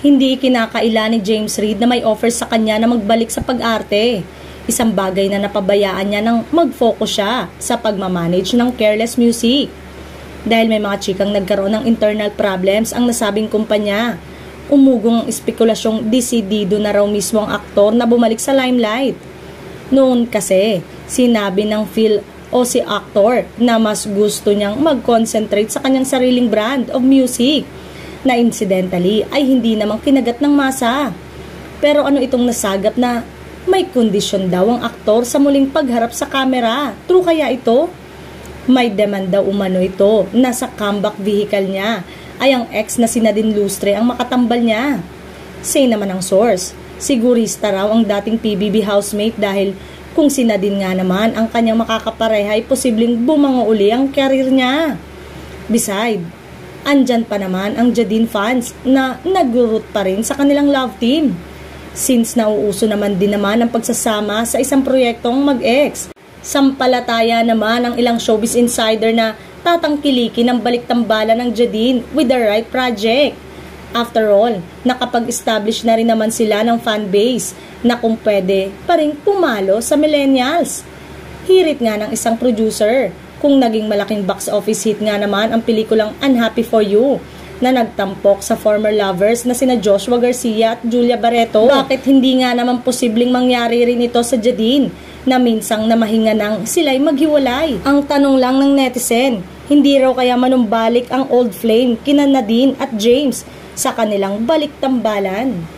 Hindi kinakaila ni James Reid na may offer sa kanya na magbalik sa pag-arte. Isang bagay na napabayaan niya nang mag-focus siya sa pagmamanage ng Careless Music. Dahil may mga chikang nagkaroon ng internal problems ang nasabing kumpanya. Umugong ang espekulasyong desidido na raw mismo ang aktor na bumalik sa limelight. Noon kasi, sinabi ng Phil o si aktor na mas gusto niyang mag-concentrate sa kanyang sariling brand of music na incidentally ay hindi namang kinagat ng masa. Pero ano itong nasagap na may kondisyon daw ang aktor sa muling pagharap sa kamera? True kaya ito? May demand daw umano ito na sa comeback vehicle niya ay ang ex na si Nadine Lustre ang makatambal niya. Say naman ang source, sigurista raw ang dating PBB housemate dahil kung si Nadine nga naman ang kanyang makakapareha ay posibleng bumango uli ang karir niya. Beside, andyan pa naman ang Jadine fans na nag-root pa rin sa kanilang love team. Since nauuso naman din naman ang pagsasama sa isang proyektong mag-ex. Sampalataya naman ang ilang showbiz insider na tatangkilikin ang balik-tambalan ng Jadine with the right project. After all, nakapag-establish na rin naman sila ng fanbase na kung pwede pa rin pumalo sa millennials. Hirit nga ng isang producer kung naging malaking box office hit nga naman ang pelikulang Unhappy for You na nagtampok sa former lovers na sina Joshua Garcia at Julia Barreto. Bakit hindi nga naman posibleng mangyari rin ito sa Jadine na minsang namahinga nang sila'y maghiwalay? Ang tanong lang ng netizen, hindi raw kaya manumbalik ang old flame kina Nadine at James sa kanilang balik-tambalan?